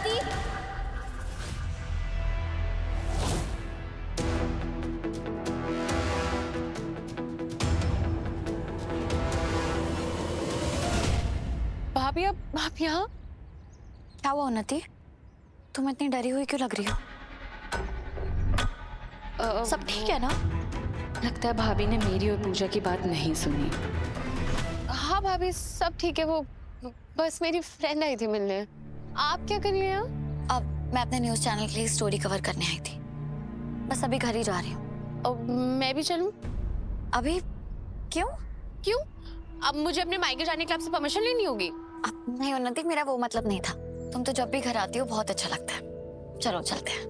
उन्नति, भाभी आप यहाँ? क्या हुआ उन्नति? तुम इतनी डरी हुई क्यों लग रही हो? सब ठीक है ना? लगता है भाभी ने मेरी और पूजा की बात नहीं सुनी। हाँ भाभी सब ठीक है, वो बस मेरी फ्रेंड आई थी मिलने। आप क्या कर रही हैं यहाँ? अब मैं अपने न्यूज़ चैनल के लिए स्टोरी कवर करने आई थी। बस अभी घर ही जा रही हूँ। मैं भी चलूँ? अभी? क्यों? क्यों? अब मुझे अपने मायके जाने के लिए आपसे परमिशन लेनी होगी? अब नहीं उन्नति, मेरा वो मतलब नहीं था। तुम तो जब भी घर आती हो बहुत अच्छा लगता है। चलो चलते हैं।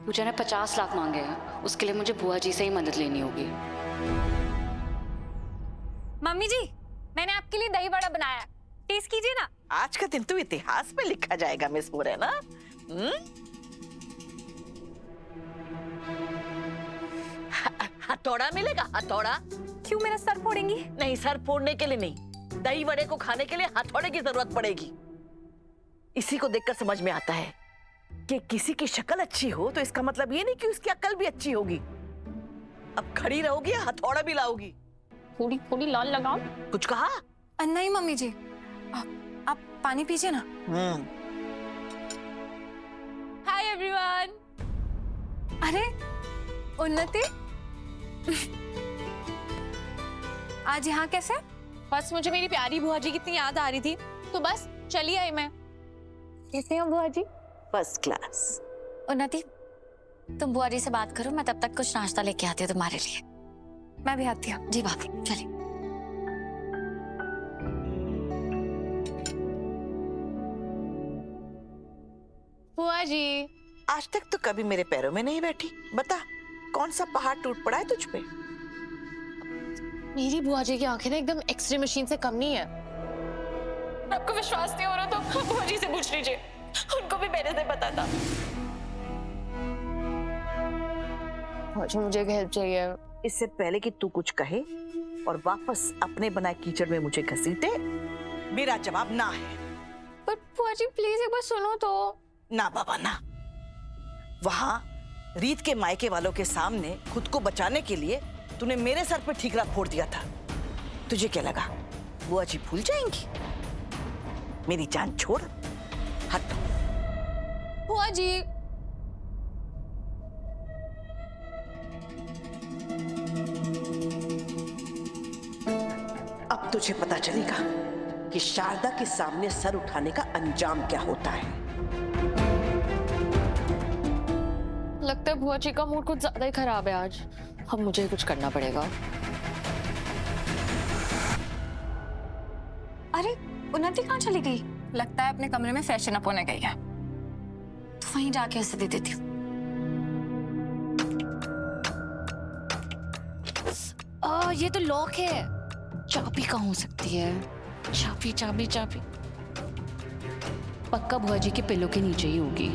पूजा ने 50 लाख मांगे हैं, उसके लिए मुझे बुआ जी से ही मदद लेनी होगी। मम्मी जी, मैंने आपके लिए दही बड़ा बनाया है, टेस्ट कीजिए ना। आज का दिन तो इतिहास में लिखा जाएगा मिस मुरैना। हथौड़ा मिलेगा, हथौड़ा। क्यों मेरा सर फोड़ेंगी? नहीं, सर फोड़ने के लिए नहीं, दही वड़े को खाने के लिए हथौड़े की जरूरत पड़ेगी। इसी को देखकर समझ में आता है कि किसी की शक्ल अच्छी हो तो इसका मतलब ये नहीं कि उसकी अक्ल भी अच्छी होगी। अब खड़ी रहोगी या हथौड़ा भी लाओगी? थोड़ी थोड़ी लाल लगाओ। कुछ कहा? नहीं मम्मी जी, आप पानी पीजिए ना। Hi everyone. अरे उन्नति, आज यहाँ कैसे? बस मुझे मेरी प्यारी बुआ जी की इतनी याद आ रही थी तो बस चली आई मैं। कैसे हो बुआ जी? First class. उन्नति, तुम बुआ जी से बात करो, मैं तब तक कुछ नाश्ता लेके आती हूँ तुम्हारे लिए। मैं भी आती हूँ। जी भाभी चलिए। बुआ जी, आज तक तो कभी मेरे पैरों में नहीं बैठी। बता, कौन सा पहाड़ टूट पड़ा है तुझ पे? मेरी बुआ जी की आंखें ना एकदम एक्सरे मशीन से कम नहीं है। आपको विश्वास नहीं हो रहा तो बुआ जी से पूछ लीजिए, उनको भी मेरे से पता था। अच्छा मुझे एक हेल्प चाहिए। इससे पहले कि तू कुछ कहे और वापस अपने बनाए कीचड़ में मुझे घसीटे, मेरा जवाब ना है। पर बुआ जी प्लीज एक बार सुनो तो। ना बाबा ना। वहां रीत के मायके वालों के सामने खुद को बचाने के लिए तूने मेरे सर पे ठीकरा फोड़ दिया था। तुझे क्या लगा बुआ जी भूल जाएंगी? मेरी जान छोड़, हट। बुआ जी अब तुझे पता चलेगा कि शारदा के सामने सर उठाने का अंजाम क्या होता है। लगता है बुआ जी का मूड कुछ ज्यादा ही खराब है आज। अब मुझे ही कुछ करना पड़ेगा। अरे उन्नति कहाँ चली गई? लगता है अपने कमरे में फ्रेशन अप होने गई है। तो वहीं जाके उसे दे देती हूँ। ये तो लॉक है। चाबी कहाँ हो सकती है? चाबी चाबी चाबी पक्का बुआ जी के पिलो के नीचे ही होगी।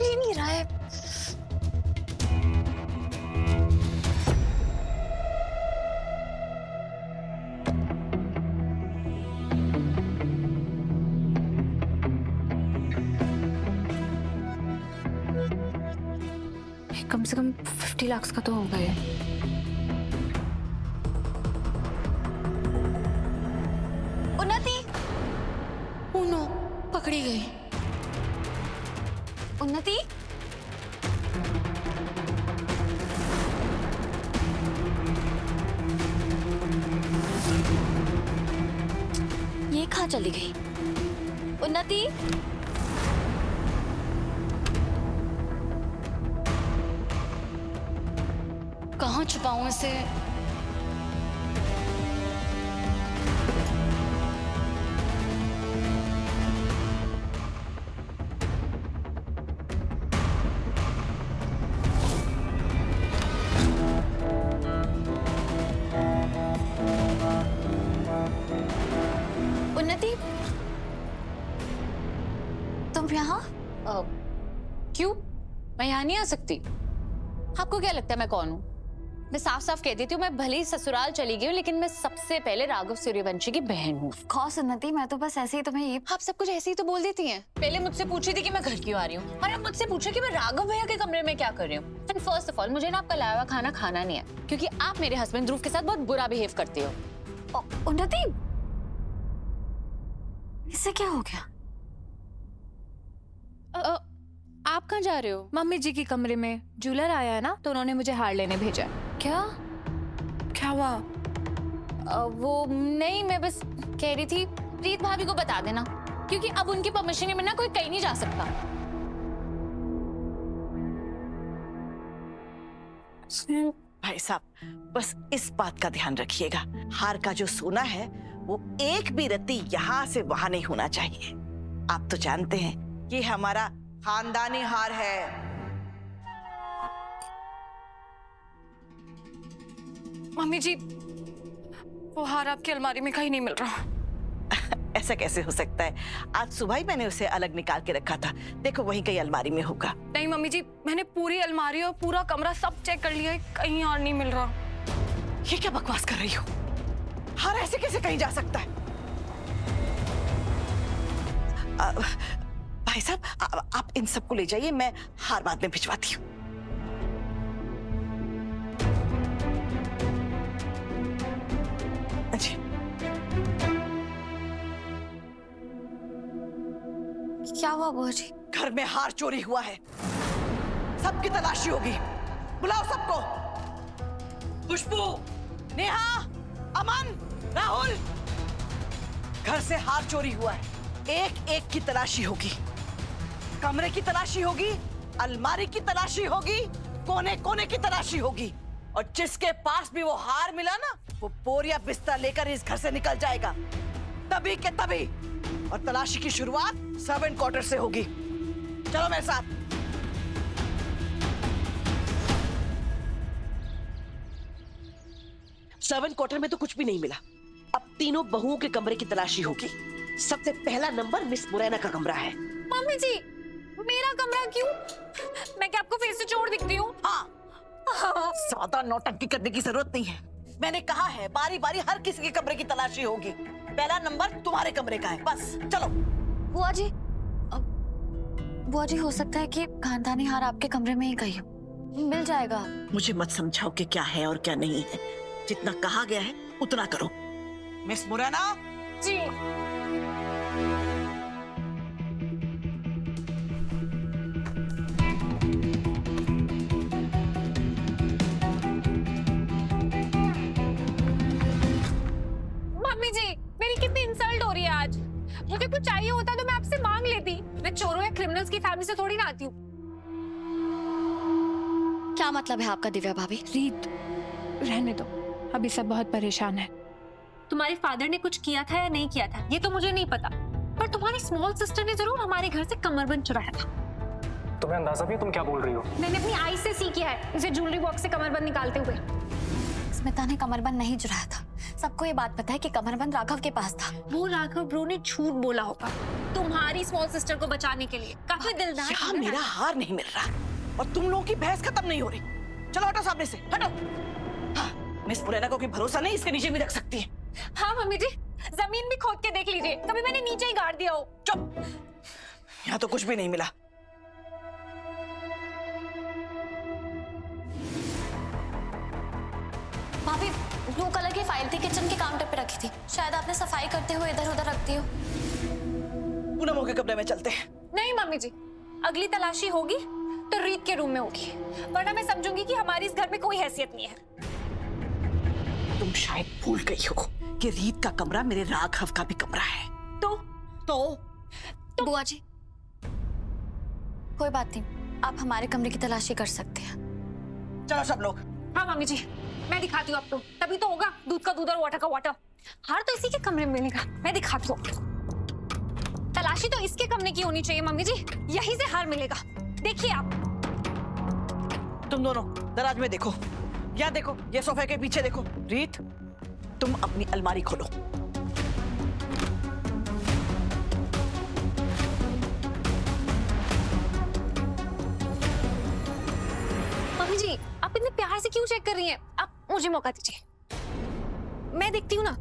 ले नहीं रहा है। कम से कम 50 लाख का तो हो गए। उन्नति, ओह नो, पकड़ी गई। उन्नति, ये कहाँ चली गई? उन्नति, कहाँ छुपाऊं इसे? उन्नति, मैं यहाँ नहीं आ सकती। आपको क्या लगता है मैं कौन हूँ? मैं साफ साफ कह देती हूँ, मैं भले ही ससुराल चली गई हूँ, लेकिन मैं सबसे पहले राघव सूर्यवंशी की बहन हूँ। कौन उन्नति, मैं तो बस ऐसे ही तुम्हें ये आप सब कुछ ऐसे ही तो बोल देती हैं। पहले मुझसे पूछी थी कि मैं घर क्यों आ रही हूँ, और अब मुझसे पूछे कि मैं राघव भैया के कमरे में क्या कर रही हूँ। एंड फर्स्ट ऑफ ऑल, मुझे ना आपका लाया हुआ खाना खाना नहीं है, क्योंकि आप मेरे हस्बैंड ध्रुव के साथ बहुत बुरा बिहेव करते हो। उन्नति, इससे क्या हो गया? आप कहाँ जा रहे हो? मम्मी जी के कमरे में ज्वेलर आया है ना, तो उन्होंने मुझे हार लेने भेजा है। क्या? क्या हुआ? वो नहीं, मैं बस कह रही थी रीत भाभी को बता देना, क्योंकि अब उनकी परमिशन के बिना कोई कहीं नहीं जा सकता। भाई साहब, बस इस बात का ध्यान रखिएगा, हार का जो सोना है वो एक भी रत्ती यहाँ से वहां नहीं होना चाहिए। आप तो जानते हैं कि हमारा खानदानी हार है। मम्मी जी, वो हार आपकी अलमारी में कहीं नहीं मिल रहा। ऐसा कैसे हो सकता है? आज सुबह ही मैंने उसे अलग निकाल के रखा था, देखो वहीं कहीं अलमारी में होगा। नहीं मम्मी जी, मैंने पूरी अलमारी और पूरा कमरा सब चेक कर लिया है, कहीं हार नहीं मिल रहा। ये क्या बकवास कर रही हो? हार ऐसे कैसे कहीं जा सकता है? भाई साहब, आप इन सबको ले जाइए, मैं हार बाद में भिजवाती हूँ। जी। क्या हुआ बुआ जी? घर में हार चोरी हुआ है, सबकी तलाशी होगी, बुलाओ सबको। खुशबू, नेहा, अमन, राहुल, घर से हार चोरी हुआ है, एक एक की तलाशी होगी, कमरे की तलाशी होगी, अलमारी की तलाशी होगी, कोने कोने की तलाशी होगी, और जिसके पास भी वो हार मिला ना, वो बोरिया बिस्तर लेकर इस घर से निकल जाएगा, तभी के तभी। और तलाशी की शुरुआत सर्वेंट क्वार्टर से होगी। चलो मेरे साथ। सर्वेंट क्वार्टर में तो कुछ भी नहीं मिला। अब तीनों बहुओं के कमरे की तलाशी होगी। सबसे पहला नंबर मिस मुरैना का कमरा है। मम्मी जी, मेरा कमरा क्यों? मैं क्या आपको फिर से चोर दिखती हूँ? हाँ, ज्यादा नौटंकी करने की जरूरत नहीं है। मैंने कहा है बारी बारी हर किसी के कमरे की तलाशी होगी। पहला नंबर तुम्हारे कमरे का है, बस चलो। बुआ जी, बुआ जी, हो सकता है कि खानदानी हार आपके कमरे में ही कहीं हो, मिल जाएगा। मुझे मत समझाओ कि क्या है और क्या नहीं है, जितना कहा गया है उतना करो। मिस मुरैना जी। मम्मी जी, मेरी कितनी इंसल्ट हो रही है आज। मुझे कुछ चाहिए होता तो मैं आपसे मांग लेती। मैं चोरों या क्रिमिनल्स की फैमिली से थोड़ी ना आती हूँ। क्या मतलब है आपका दिव्या भाभी? रीत, रहने दो, अभी सब बहुत परेशान है। तुम्हारे फादर ने कुछ किया था या नहीं किया था ये तो मुझे नहीं पता, पर तुम्हारी स्मॉल सिस्टर ने जरूर हमारे घर से कमरबंद चुराया था। तुम्हें अंदाजा भी है तुम क्या बोल रही हो? मैंने अपनी आई से सीखा है इसे ज्वेलरी बॉक्स से कमरबंद निकालते हुए। स्मिता ने कमरबंद नहीं चुराया था, सबको ये बात पता है कि कमरबंद राघव के पास था। वो राघव ब्रो ने झूठ बोला होगा तुम्हारी स्मॉल सिस्टर को बचाने के लिए। काफी दिलदार यहाँ है ना? मेरा हार नहीं मिल रहा और तुम लोगों की बहस खत्म नहीं हो रही। चलो हटो सामने से, हटो। हाँ, मिस मुरैना को कोई भरोसा नहीं, इसके नीचे भी रख सकती है। हाँ मम्मी जी, जमीन भी खोद के देख लीजिए, कभी मैंने नीचे ही गाड़ दिया हो। चुप, यहाँ तो कुछ भी नहीं मिला। भाभी, ब्लू कलर की फाइल थी, किचन के काउंटर पे रखी थी, शायद आपने सफाई करते हुए इधर उधर रख दी हो। पूनम के कमरे में चलते हैं। नहीं मम्मी जी, अगली तलाशी होगी तो रीत के रूम में होगी, वरना मैं समझूंगी कि हमारी इस घर में कोई हैसियत नहीं है। तुम शायद भूल गई हो कि रीत का कमरा मेरे राघव का भी कमरा है। तो बुआ जी, कोई बात नहीं, आप हमारे कमरे की तलाशी कर सकते हैं। चलो सब लोग। हाँ मम्मी जी, मैं दिखाती हूँ आपको, तभी तो होगा दूध का दूध और वाटर का वाटर। हार तो इसी के कमरे में मिलेगा, मैं दिखाती हूँ। तलाशी तो इसके कमरे की होनी चाहिए मम्मी जी, यहीं से हार मिलेगा। देखिए आप। तुम दोनों दराज में देखो, यहाँ देखो, ये सोफे के पीछे देखो। रीत, तुम अपनी अलमारी खोलो। जी आप इतने प्यार से क्यों चेक कर रही हैं? आप मुझे मौका दीजिए, मैं देखती हूँ ना।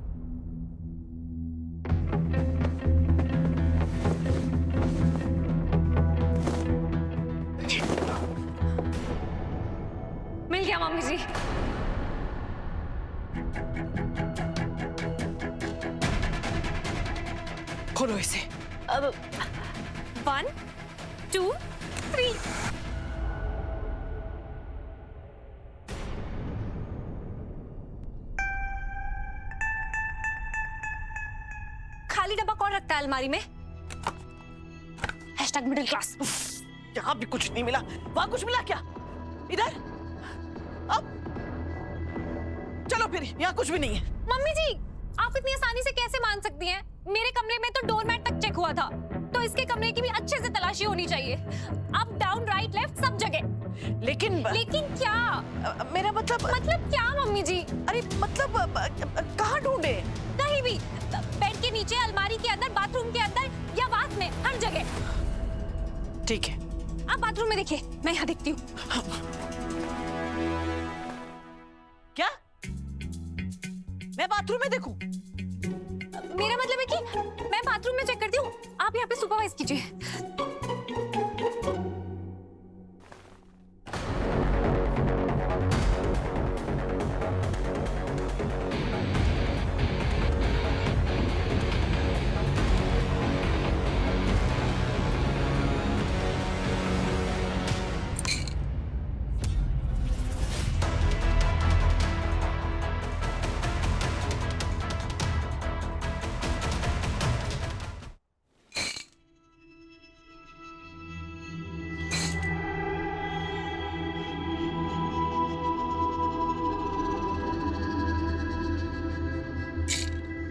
मिल गया मम्मी जी। खोलो इसे। अब 1 2 3। खाली डब्बा कौन रखता है अलमारी में? #Middle class. यहाँ भी कुछ नहीं मिला, वहां कुछ मिला क्या? इधर अब चलो फिर, यहाँ कुछ भी नहीं है। मम्मी जी आप इतनी आसानी से कैसे मान सकती हैं? मेरे कमरे में तो डोरमैट तक चेक हुआ था, तो इसके कमरे की भी अच्छे से तलाशी होनी चाहिए। अप डाउन राइट लेफ्ट सब जगह। लेकिन क्या? मेरा मतलब क्या मम्मी जी? अरे मतलब कहाँ ढूंढे? कहीं भी, बेड के नीचे, अलमारी के अंदर, बाथरूम के अंदर या बाथ में, हर जगह। ठीक है, आप बाथरूम में देखिए, मैं यहाँ देखती हूँ। क्या मैं बाथरूम में देखूं? मेरा मतलब है कि मैं बाथरूम में चेक करती हूँ, आप यहाँ पे सुपरवाइज कीजिए।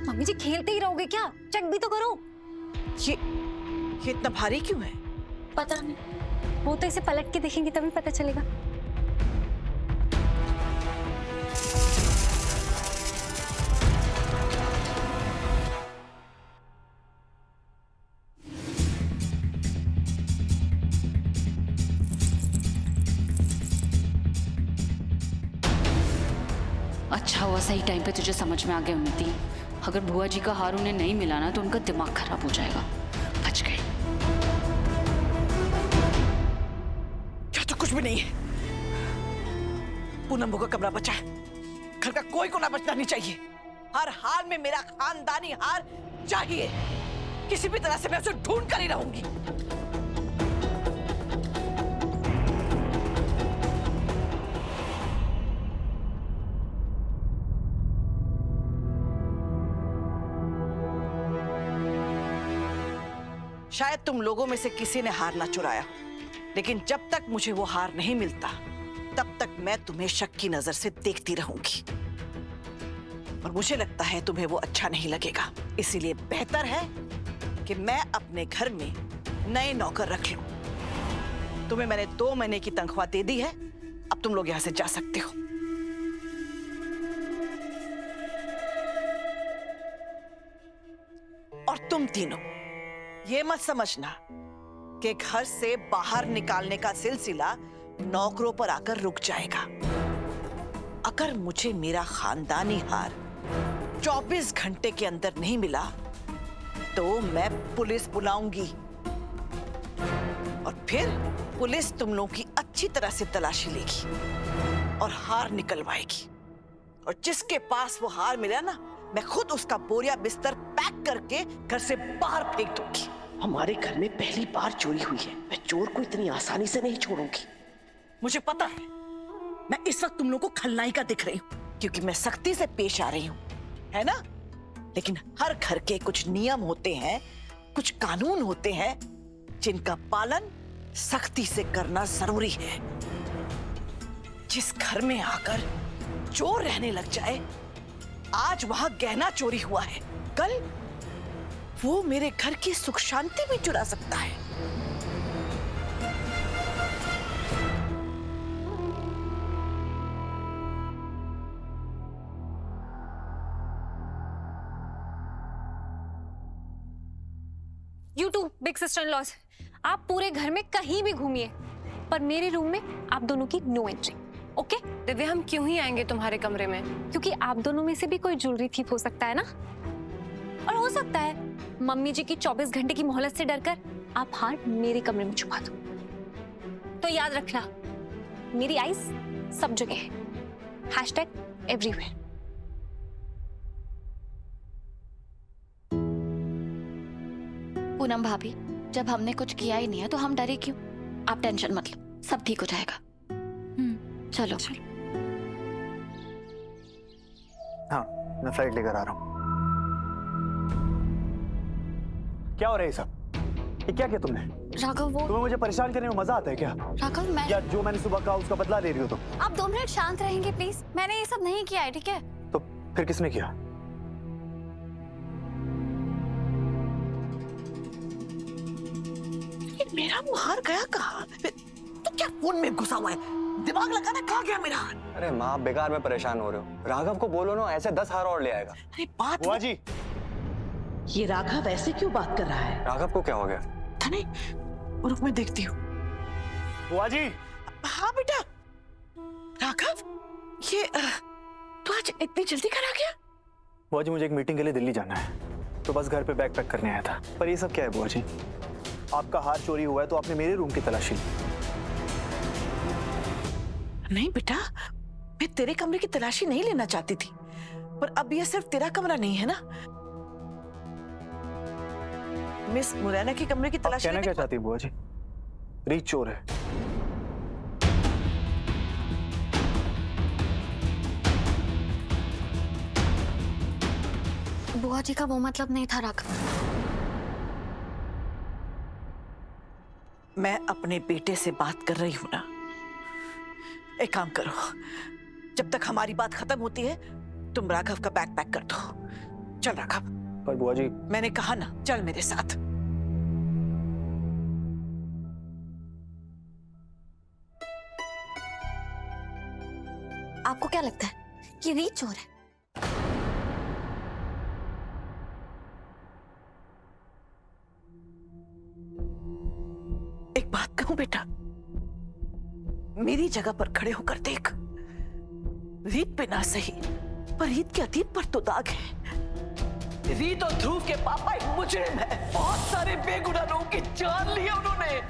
मम्मी जी खेलते ही रहोगे क्या? चेक भी तो करो। ये इतना भारी क्यों है? पता नहीं, वो तो इसे पलट के देखेंगे तभी पता चलेगा। अच्छा हुआ सही टाइम पे तुझे समझ में आ गया उन्नति। अगर बुआ जी का हार उन्हें नहीं मिला ना तो उनका दिमाग खराब हो जाएगा। बच गए। क्या तो कुछ भी नहीं है। पूनम का कमरा बचा है, घर का कोई कोना बचना नहीं चाहिए। हर हाल में मेरा खानदानी हार चाहिए। किसी भी तरह से मैं उसे ढूंढ कर ही रहूंगी। शायद तुम लोगों में से किसी ने हार ना चुराया हो, लेकिन जब तक मुझे वो हार नहीं मिलता तब तक मैं तुम्हें शक की नजर से देखती रहूंगी। और मुझे लगता है तुम्हें वो अच्छा नहीं लगेगा, इसीलिए बेहतर है कि मैं अपने घर में नए नौकर रख लूं। तुम्हें मैंने 2 महीने की तनख्वाह दे दी है, अब तुम लोग यहां से जा सकते हो। और तुम तीनों ये मत समझना कि घर से बाहर निकालने का सिलसिला नौकरों पर आकर रुक जाएगा। अगर मुझे मेरा खानदानी हार 24 घंटे के अंदर नहीं मिला तो मैं पुलिस बुलाऊंगी और फिर पुलिस तुम लोगों की अच्छी तरह से तलाशी लेगी और हार निकलवाएगी। और जिसके पास वो हार मिला ना, मैं खुद उसका बोरिया बिस्तर पैक करके घर से बाहर फेंक दूंगी। हमारे घर में पहली बार चोरी हुई है, मैं चोर को इतनी आसानी से नहीं छोड़ूंगी। मुझे पता है, मैं इस वक्त तुम लोगों को खलनायिका दिख रही हूँ क्योंकि मैं सख्ती से पेश आ रही हूँ, है ना? लेकिन हर घर के कुछ नियम होते हैं, कुछ कानून होते हैं जिनका पालन सख्ती से करना जरूरी है। जिस घर में आकर चोर रहने लग जाए, आज वहां गहना चोरी हुआ है, कल वो मेरे घर की सुख शांति भी चुरा सकता है। You too, big sister in laws. आप पूरे घर में कहीं भी घूमिए, पर मेरे रूम में आप दोनों की नो एंट्री। ओके? दिव्या हम क्यों ही आएंगे तुम्हारे कमरे में? क्योंकि आप दोनों में से भी कोई ज्वेलरी थीफ हो सकता है ना, और हो सकता है मम्मी जी की 24 घंटे की मोहलत से डरकर आप हार मेरे कमरे में छुपा दो। तो याद रखना, मेरी आइज सब जगह है, #everywhere। पूनम भाभी, जब हमने कुछ किया ही नहीं है तो हम डरे क्यों? आप टेंशन मत लो, सब ठीक हो जाएगा। चलो। हाँ, मैं फ्लाइट लेकर आ रहा हूँ। क्या हो रहा है ये सब? ये क्या किया तुमने? राघव, वो तुम्हें मुझे परेशान करने में मजा आता है क्या? राघव, मैं या जो मैंने सुबह कहा उसका बदला ले रही हो तुम? आप 2 मिनट शांत रहेंगे प्लीज? मैंने ये सब नहीं किया है, ठीक है? तो फिर किसने किया? ये मेरा मुहार गया कहाँ? तो क्या फोन में घुसा हुआ है? दिमाग लगाना, कहाँ गया मेरा हार? अरे माँ, आप बेकार में परेशान हो रहे हो। राघव को बोलो ना, ऐसे 10 हार और ले आएगा। अरे बात बुआ जी, ये राघव ऐसे क्यों बात कर रहा है? राघव को क्या हो गया? था नहीं, रुक मैं देखती हूँ। बुआ जी, हाँ बेटा। राघव, ये तू आज इतनी जल्दी घर आ गया? बुआ जी मुझे एक मीटिंग के लिए दिल्ली जाना है, तो बस घर पे बैग पैक करने आया था। पर ये सब क्या है बुआ जी? आपका हार चोरी हुआ है तो आपने मेरे रूम की तलाशी ली। नहीं बेटा, मैं तेरे कमरे की तलाशी नहीं लेना चाहती थी, पर अब ये सिर्फ तेरा कमरा नहीं है ना। मिस मुरैना के कमरे की आप तलाशी कहना लेने क्या चाहती हैं बुआ जी? रीत चोर है। बुआ जी का वो मतलब नहीं था राघव। मैं अपने बेटे से बात कर रही हूं ना। एक काम करो, जब तक हमारी बात खत्म होती है तुम राघव का बैग पैक कर दो। चल राघव। पर बुआ जी, मैंने कहा ना, चल मेरे साथ। आपको क्या लगता है कि रीत चोर है? एक बात कहूं बेटा, मेरी जगह पर खड़े होकर देख। रीत पे ना सही, पर रीत के अतीत पर तो दाग है। रीत और ध्रुव के पापा एक मुजरिम है। बहुत सारे बेगुनाह लोगों की जान ली है उन्होंने,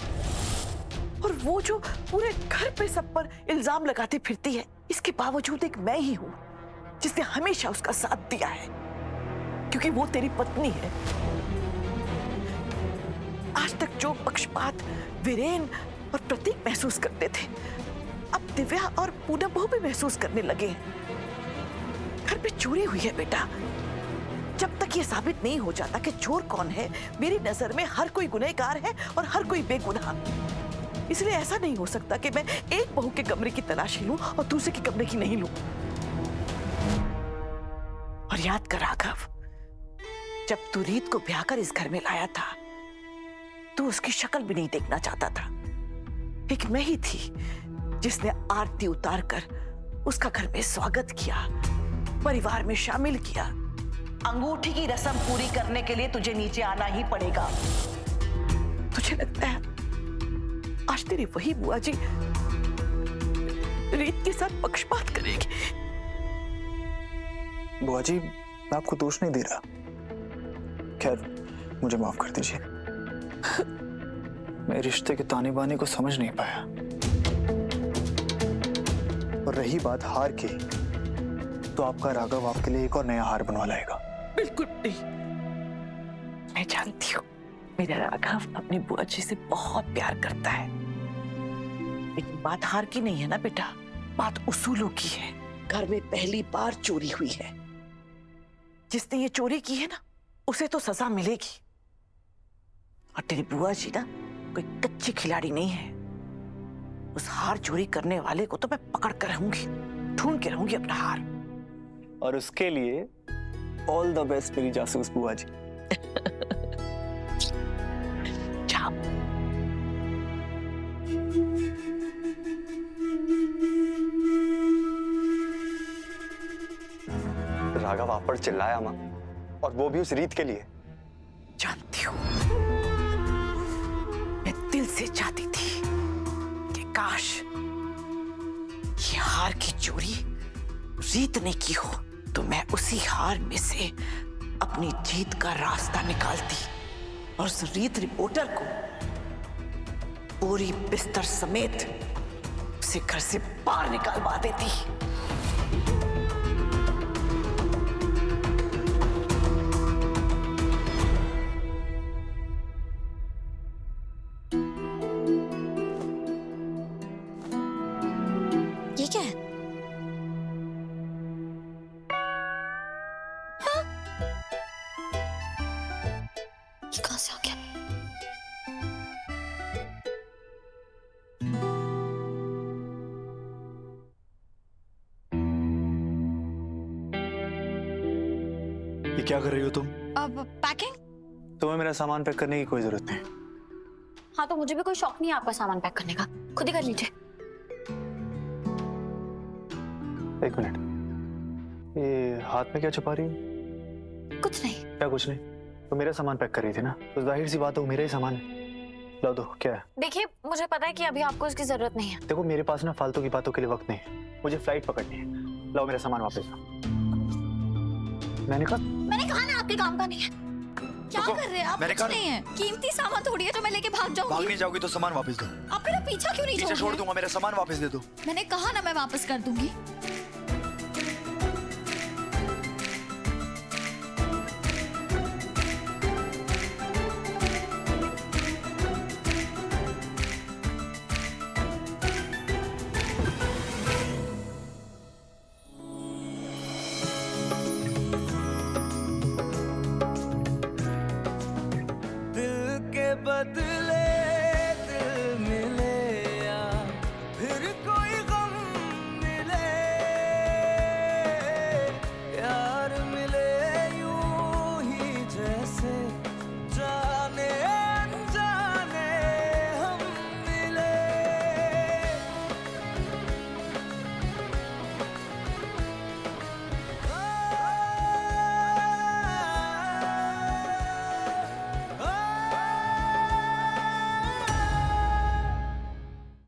और वो जो पूरे घर पे सब पर इल्जाम लगाती फिरती है, इसके बावजूद एक मैं ही हूं जिसने हमेशा उसका साथ दिया है, क्योंकि वो तेरी पत्नी है। आज तक जो पक्षपात वीरेन और प्रतीक महसूस करते थे, अब दिव्या और पूनम बहू भी महसूस करने लगे हैं। घर पे चोरी हुई है बेटा। जब तक ये साबित नहीं हो जाता कि चोर कौन है, मेरी नजर में हर कोई गुनहगार है और हर कोई बेगुनाह। इसलिए ऐसा नहीं हो सकता कि मैं एक बहू के कमरे की तलाशी लूं और दूसरे के कमरे की नहीं लूं। और याद कर राघव, जब तू रीत को ब्याह कर इस घर में लाया था, तू उसकी शक्ल भी नहीं देखना चाहता था। एक मैं ही थी जिसने आरती उतारकर उसका घर में स्वागत किया, परिवार में शामिल किया। अंगूठी की रस्म पूरी करने के लिए तुझे नीचे आना ही पड़ेगा। तुझे लगता है आज तेरी वही बुआ जी रीत के साथ पक्षपात करेगी? बुआ जी, मैं आपको दोष नहीं दे रहा। खैर, मुझे माफ कर दीजिए। मैं रिश्ते के ताने बाने को समझ नहीं पाया। और रही बात हार की, तो आपका राघव आपके लिए एक और नया हार बनवा लाएगा। बिल्कुल नहीं। मैं जानती हूँ मेरा राघव अपनी बुआ जी से बहुत प्यार करता है, लेकिन बात हार की नहीं है ना बेटा, बात उसूलों की है। घर में पहली बार चोरी हुई है। जिसने ये चोरी की है ना, उसे तो सजा मिलेगी। और तेरी बुआ जी ना कोई कच्ची खिलाड़ी नहीं है। उस हार चोरी करने वाले को तो मैं पकड़ कर रहूंगी, ढूंढ के रहूंगी अपना हार। और उसके लिए ऑल द बेस्ट मेरी जासूस बुआ जी। जा। राघव आप पर चिल्लाया माँ, और वो भी उस रीत के लिए। जानती हूँ, मैं दिल से चाहती थी कि काश ये हार हार की चोरी रीत ने की हो तो मैं उसी हार में से अपनी जीत का रास्ता निकालती और उस रीत रिपोर्टर को पूरी बिस्तर समेत उसे घर से बाहर निकालवा देती। ये क्या है? हाँ? ये कहाँ से आ गया? ये क्या कर रही हो तुम? अब पैकिंग? तुम्हें मेरा सामान पैक करने की कोई जरूरत नहीं। हाँ, तो मुझे भी कोई शौक नहीं है आपका सामान पैक करने का, खुद ही कर लीजिए। एक मिनट, ये हाथ में क्या छुपा रही हो? कुछ नहीं। क्या कुछ नहीं? तो मेरा सामान पैक कर रही थी ना, तो जाहिर सी बात है वो मेरा ही सामान है। ला दो। क्या है? देखिए, मुझे पता है कि अभी आपको इसकी जरूरत नहीं है। देखो मेरे पास ना फालतू की बातों के लिए वक्त नहीं है, मुझे फ्लाइट पकड़नी है। लाओ मेरा सामान वापस दो। मैंने कहा ना आपके काम का नहीं है। क्या कर रहे हैं आप? मैंने कुछ नहीं है, कीमती सामान थोड़ी है जो मैं लेके भाग जाऊंगी। भाग नहीं जाओगी तो सामान वापस दो। आप मेरा पीछा क्यों नहीं पीछे छोड़ छोड़ दूंगा, मेरा सामान वापस दे दो। मैंने कहा ना मैं वापस कर दूंगी।